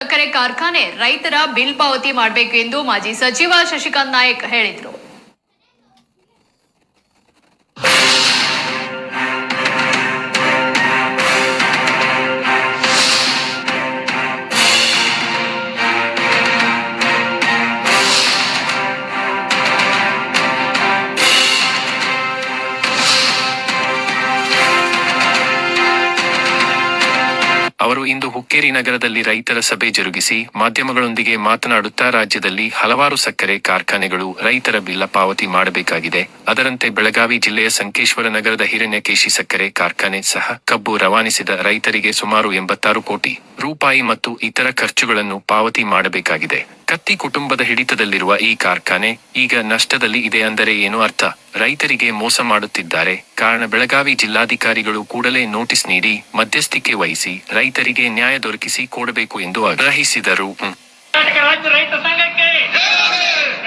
ಸಕ್ಕರೆ ಕಾರ್ಖಾನೆ ರೈತರ ಬಿಲ್ ಪಾವತಿ ಮಾಡಬೇಕು ಎಂದು ಮಾಜಿ ಸಚಿವ ಶಶಿಕಾಂತ್ ನಾಯಕ್ ಹೇಳಿದರು. ಅವರು ಇಂದು ಹುಕ್ಕೇರಿ ನಗರದಲ್ಲಿ ರೈತರ ಸಭೆ ಜರುಗಿಸಿ ಮಾಧ್ಯಮಗಳೊಂದಿಗೆ ಮಾತನಾಡುತ್ತಾ ರಾಜ್ಯದಲ್ಲಿ ಹಲವಾರು ಸಕ್ಕರೆ ಕಾರ್ಖಾನೆಗಳು ರೈತರ ಬಿಲ್ಲ ಪಾವತಿ ಮಾಡಬೇಕಾಗಿದೆ. ಅದರಂತೆ ಬೆಳಗಾವಿ ಜಿಲ್ಲೆಯ ಸಂಕೇಶ್ವರ ನಗರದ ಹಿರಣ್ಯಕೇಶಿ ಸಕ್ಕರೆ ಕಾರ್ಖಾನೆ ಸಹ ಕಬ್ಬು ರವಾನಿಸಿದ ರೈತರಿಗೆ ಸುಮಾರು 86 ಕೋಟಿ ರೂಪಾಯಿ ಮತ್ತು ಇತರ ಖರ್ಚುಗಳನ್ನು ಪಾವತಿ ಮಾಡಬೇಕಾಗಿದೆ. ಕತ್ತಿ ಕುಟುಂಬದ ಹಿಡಿತದಲ್ಲಿರುವ ಈ ಕಾರ್ಖಾನೆ ಈಗ ನಷ್ಟದಲ್ಲಿ ಇದೆ ಅಂದರೆ ಏನು ಅರ್ಥ? ರೈತರಿಗೆ ಮೋಸ ಮಾಡುತ್ತಿದ್ದಾರೆ. ಕಾರಣ ಬೆಳಗಾವಿ ಜಿಲ್ಲಾಧಿಕಾರಿಗಳು ಕೂಡಲೇ ನೋಟಿಸ್ ನೀಡಿ ಮಧ್ಯಸ್ಥಿಕೆ ವಹಿಸಿ ರೈತರಿಗೆ ನ್ಯಾಯ ದೊರಕಿಸಿ ಕೊಡಬೇಕು ಎಂದು ಆಗ್ರಹಿಸಿದರು. ಕರ್ನಾಟಕ ರಾಜ್ಯ ರೈತ ಸಂಘಕ್ಕೆ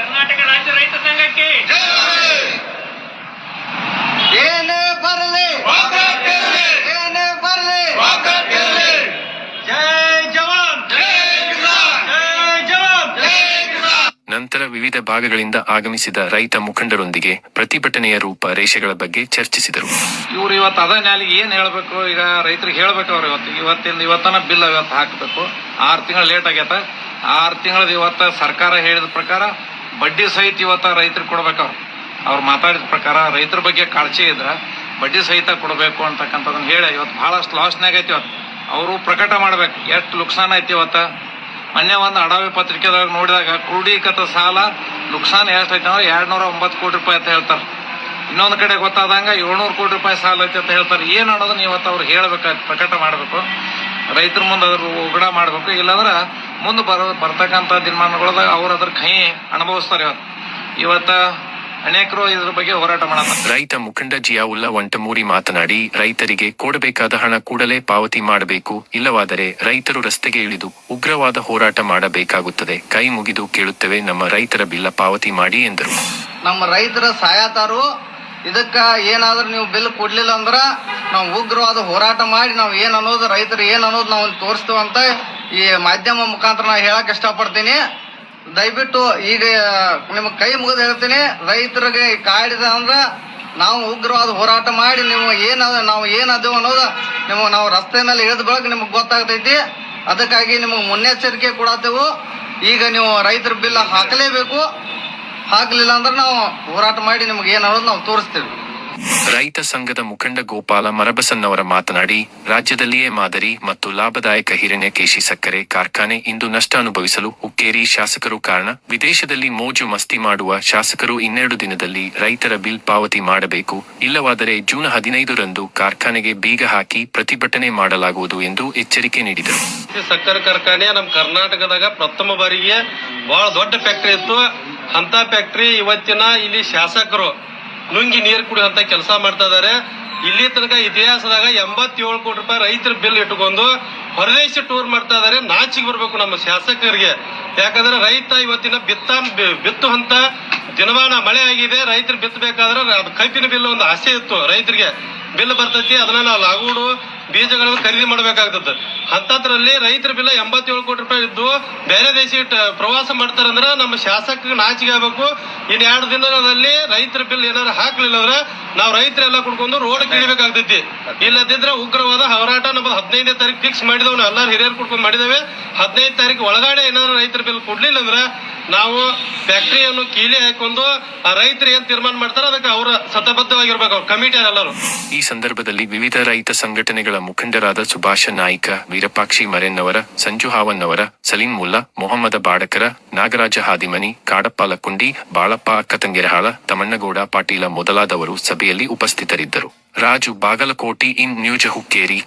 ಕರ್ನಾಟಕ ರಾಜ್ಯ ರೈತ ಸಂಘಕ್ಕೆ ಏನೇ ಬರಲಿ ಏನೇ ಬರಲಿ ಜೈ ಜವಾನ್ ಜೈ ಜವಾನ್. ನಂತರ ವಿವಿಧ ಭಾಗಗಳಿಂದ ಆಗಮಿಸಿದ ರೈತ ಮುಖಂಡರೊಂದಿಗೆ ಪ್ರತಿಭಟನೆಯ ರೂಪರೇಷೆಗಳ ಬಗ್ಗೆ ಚರ್ಚಿಸಿದರು. ಇವ್ರು ಇವತ್ತು ಅದ ನ್ಯಾಲಿಗೆ ಏನ್ ಹೇಳ್ಬೇಕು? ಈಗ ರೈತರಿಗೆ ಹೇಳ್ಬೇಕು. ಅವ್ರು ಇವತ್ತನ ಬಿಲ್ ಇವತ್ತು ಹಾಕಬೇಕು. 6 ತಿಂಗಳು ಲೇಟ್ ಆಗೈತ. 6 ತಿಂಗಳದ ಇವತ್ತ ಸರ್ಕಾರ ಹೇಳಿದ ಪ್ರಕಾರ ಬಡ್ಡಿ ಸಹಿತ ಇವತ್ತ ರೈತರಿಗೆ ಕೊಡ್ಬೇಕು. ಅವ್ರು ಮಾತಾಡಿದ ಪ್ರಕಾರ ರೈತರ ಬಗ್ಗೆ ಕಾಳಜಿ ಇದ್ರ ಬಡ್ಡಿ ಸಹಿತ ಕೊಡಬೇಕು ಅಂತಕ್ಕಂಥದನ್ನ ಹೇಳಿ ಇವತ್ತು ಬಹಳಷ್ಟು ಲಾಸ್ನಾಗ ಐತಿ. ಇವತ್ತು ಅವರು ಪ್ರಕಟ ಮಾಡ್ಬೇಕು ಎಷ್ಟು ನುಕ್ಸಾನ್ ಐತಿ. ಇವತ್ತ ಮೊನ್ನೆ ಒಂದು ಅಡಾವಿ ಪತ್ರಿಕೆದಾಗ ನೋಡಿದಾಗ ಕ್ರೋಢೀಕೃತ ಸಾಲ ನುಕ್ಸಾನ್ ಎಷ್ಟೈತೆ ಅಂದ್ರೆ 209 ಕೋಟಿ ರೂಪಾಯಿ ಅಂತ ಹೇಳ್ತಾರೆ. ಇನ್ನೊಂದು ಕಡೆ ಗೊತ್ತಾದಂಗ 700 ಕೋಟಿ ರೂಪಾಯಿ ಸಾಲ ಐತೆ ಅಂತ ಹೇಳ್ತಾರೆ. ಏನು ಅನ್ನೋದನ್ನ ಇವತ್ತು ಅವ್ರು ಹೇಳ್ಬೇಕಾಯ್ತು, ಪ್ರಕಟ ಮಾಡಬೇಕು. ರೈತರ ಮುಂದೆ ಅದ್ರ ಉಗಡ ಮಾಡಬೇಕು. ಇಲ್ಲಾಂದ್ರೆ ಮುಂದೆ ಬರ್ತಕ್ಕಂಥ ದಿನಮಾನಗಳದಾಗ ಅವ್ರು ಅದ್ರ ಕೈ ಅನುಭವಿಸ್ತಾರೆ. ಇವತ್ತ ಅನೇಕರು ಇದ್ರ ಬಗ್ಗೆ ಹೋರಾಟ ಮಾಡಲ್ಲ. ರೈತ ಮುಖಂಡ ಜಿಯಾವುಲ್ಲಾ ವಂಟಮೂರಿ ಮಾತನಾಡಿ, ರೈತರಿಗೆ ಕೊಡಬೇಕಾದ ಹಣ ಕೂಡಲೇ ಪಾವತಿ ಮಾಡಬೇಕು. ಇಲ್ಲವಾದರೆ ರೈತರು ರಸ್ತೆಗೆ ಇಳಿದು ಉಗ್ರವಾದ ಹೋರಾಟ ಮಾಡಬೇಕಾಗುತ್ತದೆ. ಕೈ ಮುಗಿದು ಕೇಳುತ್ತೇವೆ, ನಮ್ಮ ರೈತರ ಬಿಲ್ಲ ಪಾವತಿ ಮಾಡಿ ಎಂದರು. ನಮ್ಮ ರೈತರ ಸಾಯತಾರು. ಇದಕ್ಕ ಏನಾದ್ರೂ ನೀವು ಬಿಲ್ ಕೊಡ್ಲಿಲ್ಲ ಅಂದ್ರ ನಾವು ಉಗ್ರವಾದ ಹೋರಾಟ ಮಾಡಿ ನಾವು ಏನ್ ಅನ್ನೋದು ರೈತರು ಏನ್ ಅನ್ನೋದು ನಾವು ತೋರಿಸ್ತೇವೆ ಅಂತ ಈ ಮಾಧ್ಯಮ ಮುಖಾಂತರ ನಾವು ಹೇಳಕ್ ಇಷ್ಟಪಡ್ತೀನಿ. ದಯವಿಟ್ಟು ಈಗ ನಿಮಗೆ ಕೈ ಮುಗಿದು ಹೇಳ್ತೀನಿ, ರೈತರಿಗೆ ಕಾಡಿದ ಅಂದ್ರ ನಾವು ಉಗ್ರವಾದ ಹೋರಾಟ ಮಾಡಿ ನೀವು ನಾವು ಏನದೇವು ಅನ್ನೋದು ನಾವು ರಸ್ತೆ ಮೇಲೆ ಇಳಿದ ಬಳಕ ನಿಮಗೆ ಗೊತ್ತಾಗ್ತೈತಿ. ಅದಕ್ಕಾಗಿ ನಿಮಗೆ ಮುನ್ನೆಚ್ಚರಿಕೆ ಕೊಡತ್ತೇವು. ಈಗ ನೀವು ರೈತರ ಬಿಲ್ ಹಾಕಲೇಬೇಕು. ಹಾಕಲಿಲ್ಲ ಅಂದ್ರೆ ನಾವು ಹೋರಾಟ ಮಾಡಿ ನಿಮ್ಗೆ ಏನು ಅನ್ನೋದು ನಾವು ತೋರಿಸ್ತೇವೆ. ರೈತ ಸಂಘದ ಮುಖಂಡ ಗೋಪಾಲ ಮರಬಸನ್ನವರ ಮಾತನಾಡಿ, ರಾಜ್ಯದಲ್ಲಿಯೇ ಮಾದರಿ ಮತ್ತು ಲಾಭದಾಯಕ ಹಿರಣ್ಯಕೇಶಿ ಸಕ್ಕರೆ ಕಾರ್ಖಾನೆ ಇಂದು ನಷ್ಟ ಅನುಭವಿಸಲು ಹುಕ್ಕೇರಿ ಶಾಸಕರು ಕಾರಣ. ವಿದೇಶದಲ್ಲಿ ಮೋಜು ಮಸ್ತಿ ಮಾಡುವ ಶಾಸಕರು 12 ದಿನದಲ್ಲಿ ರೈತರ ಬಿಲ್ ಪಾವತಿ ಮಾಡಬೇಕು. ಇಲ್ಲವಾದರೆ ಜೂನ್ 15ರಂದು ಕಾರ್ಖಾನೆಗೆ ಬೀಗ ಹಾಕಿ ಪ್ರತಿಭಟನೆ ಮಾಡಲಾಗುವುದು ಎಂದು ಎಚ್ಚರಿಕೆ ನೀಡಿದರು. ಸಕ್ಕರೆ ಕಾರ್ಖಾನೆ ನಮ್ಮ ಕರ್ನಾಟಕದಾಗ ಪ್ರಥಮ ಬಾರಿಗೆ ಬಹಳ ದೊಡ್ಡ ಫ್ಯಾಕ್ಟರಿ ಇತ್ತು. ಅಂತ ಫ್ಯಾಕ್ಟರಿ ಇವತ್ತಿನ ಇಲ್ಲಿ ಶಾಸಕರು ನುಂಗಿ ನೀರು ಕುಡಿಯುವಂತ ಕೆಲಸ ಮಾಡ್ತಾ ಇದಾರೆ. ಇಲ್ಲಿ ತನಕ ಇತಿಹಾಸದಾಗ 87 ಕೋಟಿ ರೂಪಾಯಿ ರೈತರ ಬಿಲ್ ಇಟ್ಟುಕೊಂಡು ಹೊರದೇಶ ಟೂರ್ ಮಾಡ್ತಾ ಇದಾರೆ. ನಾಚಿಗೆ ಬರ್ಬೇಕು ನಮ್ಮ ಶಾಸಕರಿಗೆ. ಯಾಕಂದ್ರೆ ರೈತ ಇವತ್ತಿನ ಬಿತ್ತು ಅಂತ ದಿನಮಾನ ಮಳೆ ಆಗಿದೆ. ರೈತರು ಬಿತ್ತಬೇಕಾದ್ರೆ ಅದು ಕಬ್ಬಿನ ಬಿಲ್ ಒಂದು ಆಸೆ ಇತ್ತು. ರೈತರಿಗೆ ಬಿಲ್ ಬರ್ತೈತಿ, ಅದನ್ನ ನಾವು ಲಾಗೂಡು ಬೀಜಗಳನ್ನು ಖರೀದಿ ಮಾಡಬೇಕಾಗ್ತದೆ. ಅಂತದ್ರಲ್ಲಿ ರೈತರ ಬಿಲ್ 87 ಕೋಟಿ ರೂಪಾಯಿ ಇದ್ದು ಬೇರೆ ದೇಶ ಪ್ರವಾಸ ಮಾಡ್ತಾರಂದ್ರೆ ನಮ್ಮ ಶಾಸಕ ನಾಚಿಗೆ ಆಗ್ಬೇಕು. ಇನ್ನು 2 ದಿನದಲ್ಲಿ ರೈತರ ಬಿಲ್ ಏನಾದ್ರು ಹಾಕ್ಲಿಲ್ಲ ಅಂದ್ರೆ ನಾವು ರೈತರೆಲ್ಲ ಕುಡ್ಕೊಂಡು ರೋಡ್ ಕಿಳಿಬೇಕಾಗ್ತೈತಿ. ಇಲ್ಲದಿದ್ರೆ ಉಗ್ರವಾದ ಹೋರಾಟ ನಮ್ಮದು 15ನೇ ತಾರೀಕು ಫಿಕ್ಸ್ ಮಾಡಿದವ್. ನಾವು ಎಲ್ಲರೂ ಹಿರಿಯರು ಕುಡ್ಕೊಂಡು ಮಾಡಿದೇವೆ. 15ನೇ ತಾರೀಕು ಒಳಗಡೆ ಏನಾದ್ರು ರೈತರ ಬಿಲ್ ಕೊಡ್ಲಿಲ್ಲ ಅಂದ್ರೆ ನಾವು ಫ್ಯಾಕ್ಟರಿಯನ್ನು ಕೀಲಿ ಹಾಕೊಂಡು ಆ ರೈತರು ಏನ್ ತೀರ್ಮಾನ ಮಾಡ್ತಾರೆ ಅದಕ್ಕೆ ಅವರ ಸತಬದ್ಧವಾಗಿರ್ಬೇಕು, ಅವ್ರ ಕಮಿಟಿ ಎಲ್ಲರೂ. ಈ ಸಂದರ್ಭದಲ್ಲಿ ವಿವಿಧ ರೈತ ಸಂಘಟನೆಗಳ ಮುಖಂಡರಾದ ಸುಭಾಷ ನಾಯ್ಕ, ವೀರಪಾಕ್ಷಿ ಮರೆನ್ನವರ, ಸಂಜು ಹಾವನ್ನವರ, ಸಲೀಂ ಮುಲ್ಲಾ, ಮೊಹಮ್ಮದ ಬಾಡಕರ, ನಾಗರಾಜ ಹಾದಿಮನಿ, ಕಾಡಪ್ಪ ಲಕ್ಕುಂಡಿ, ಬಾಳಪ್ಪ ಅಕ್ಕತಂಗೆರಹಾಳ, ತಮಣ್ಣಗೌಡ ಪಾಟೀಲ ಮೊದಲಾದವರು ಸಭೆಯಲ್ಲಿ ಉಪಸ್ಥಿತರಿದ್ದರು. Raju Bagalkot, in news Hukkeri.